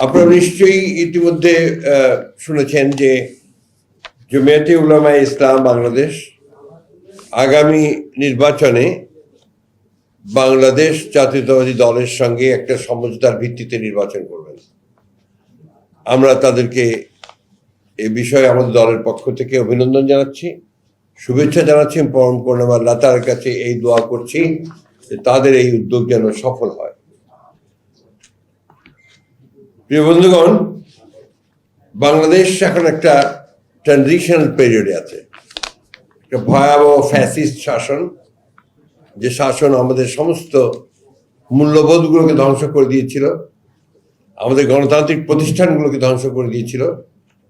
আপনারা নিশ্চয়ই ইতিমধ্যে শুনেছেন যে জমিয়তে উলামায়ে ইসলাম বাংলাদেশ আগামী নির্বাচনে বাংলাদেশ জাতীয়তাবাদী দলের সঙ্গে একটা সমঝোতার ভিত্তিতে নির্বাচন করবেন। আমরা তাদেরকে এ বিষয়ে আমাদের দলের পক্ষ থেকে অভিনন্দন জানাচ্ছি, শুভেচ্ছা জানাচ্ছি। পরম করুণাময় আল্লাহ তাআলার কাছে এই দোয়া করছি যে তাদের এই উদ্যোগ যেন সফল হয়। প্রিয় বন্ধুগণ, বাংলাদেশ এখন একটা ট্রানজিশনাল পিরিয়ডে আছে, একটা ভয়াবহ ফ্যাসিস্ট শাসন, যে শাসন আমাদের সমস্ত মূল্যবোধগুলোকে ধ্বংস করে দিয়েছিল, আমাদের গণতান্ত্রিক প্রতিষ্ঠানগুলোকে ধ্বংস করে দিয়েছিল,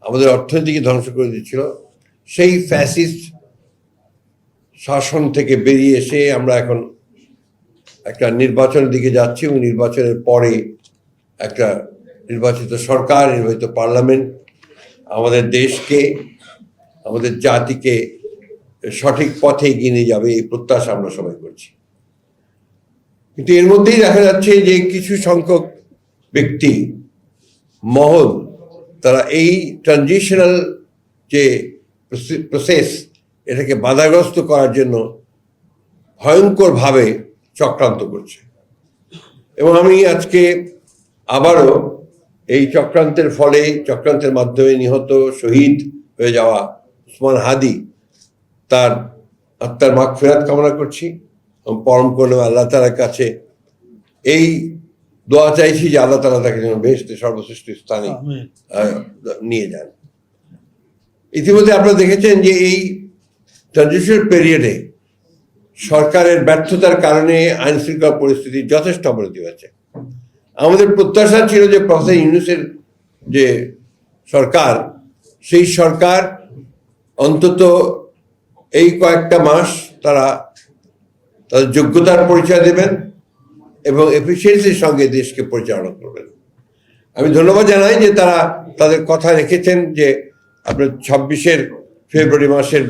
আমাদের অর্থনীতিকে ধ্বংস করে দিয়েছিল। সেই ফ্যাসিস্ট শাসন থেকে বেরিয়ে এসে আমরা এখন একটা নির্বাচনের দিকে যাচ্ছি এবং নির্বাচনের পরে একটা নির্বাচিত সরকার, নির্বাচিত পার্লামেন্ট আমাদের দেশকে, আমাদের জাতিকে সঠিক পথে এগিয়ে নিয়ে যাবে, এই প্রত্যাশা আমরা সবাই করছি। কিন্তু এর মধ্যেই দেখা যাচ্ছে যে কিছু সংখ্যক ব্যক্তি মহল, তারা এই ট্রানজিশনাল যে প্রসেস, এটাকে বাধাগ্রস্ত করার জন্য ভয়ঙ্করভাবে চক্রান্ত করছে। এবং আমি আজকে আবারও এই চক্রান্তের ফলে, চক্রান্তের মাধ্যমে নিহত শহীদ হয়ে যাওয়া উসমান হাদি, তার আত্মার মাগফিরাত কামনা করছি এবং পরম করুণাময় আল্লাহ তাআলার কাছে এই দোয়া চাইছি যে আল্লাহ তাআলা তাকে যেন বেহেশতে সর্বশ্রেষ্ঠ স্থানে নিয়ে যান। ইতিমধ্যে আপনারা দেখেছেন যে এই ট্রানজিশনাল পিরিয়ডে সরকারের ব্যর্থতার কারণে আইন শৃঙ্খলা পরিস্থিতির যথেষ্ট অবনতি হয়েছে। আমাদের প্রত্যাশা ছিল যে প্রফেসর ইউনূসের যে সরকার, সেই সরকার অন্তত এই কয়েকটা মাস তারা তাদের যোগ্যতার পরিচয় দেবেন এবং এফিসিয়েন্সির সঙ্গে দেশকে পরিচালনা করবেন। আমি ধন্যবাদ জানাই যে তারা তাদের কথা রেখেছেন, যে আপনার 26 ফেব্রুয়ারি মাসের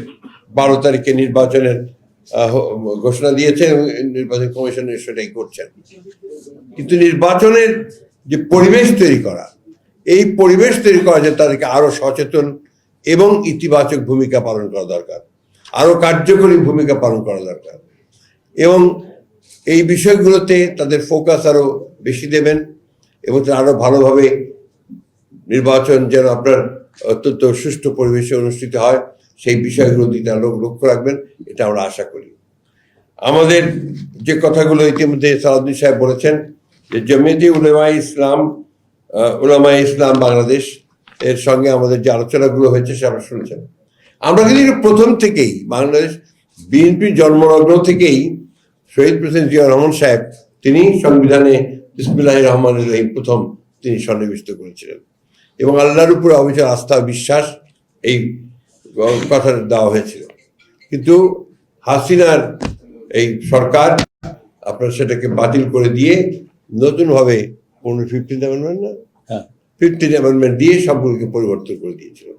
12 তারিখে নির্বাচনের ঘোষণা দিয়েছেন এবং নির্বাচন কমিশন সেটাই করছেন। কিন্তু নির্বাচনের যে পরিবেশ তৈরি করা, এই পরিবেশ তৈরি করা যে তাদেরকে আরো সচেতন এবং ইতিবাচক ভূমিকা পালন করা দরকার, আরো কার্যকরী ভূমিকা পালন করা দরকার এবং এই বিষয়গুলোতে তাদের ফোকাস আরো বেশি দেবেন এবং আরো ভালোভাবে নির্বাচন যেন আপনার অত্যন্ত সুষ্ঠু পরিবেশে অনুষ্ঠিত হয়, সেই বিষয়গুলো দিকে লক্ষ্য রাখবেন, এটা আমরা আশা করি। আমাদের যে কথাগুলো ইতিমধ্যে সালাউদ্দিন সাহেব বলেছেন, যে জমিয়তে উলামায়ে ইসলাম বাংলাদেশ এর সঙ্গে আমাদের যে আলোচনাগুলো হয়েছে সে আপনারা শুনেছেন। আমরা কিন্তু প্রথম থেকেই, বাংলাদেশ বিএনপির জন্মলগ্ন থেকেই শহীদ প্রেসিডেন্ট জিয়াউর রহমান সাহেব, তিনি সংবিধানে বিসমিল্লাহির রহমানির রহিম প্রথম তিনি সন্নিবিষ্ট করেছিলেন এবং আল্লাহর উপর অবিচল আস্থা বিশ্বাস এই কথা দেওয়া হয়েছিল। কিন্তু হাসিনার এই সরকার আপনার সেটাকে বাতিল করে দিয়ে নতুনভাবে 15th অ্যামেন্ডমেন্ট দিয়ে সবগুলোকে পরিবর্তন করে দিয়েছিল।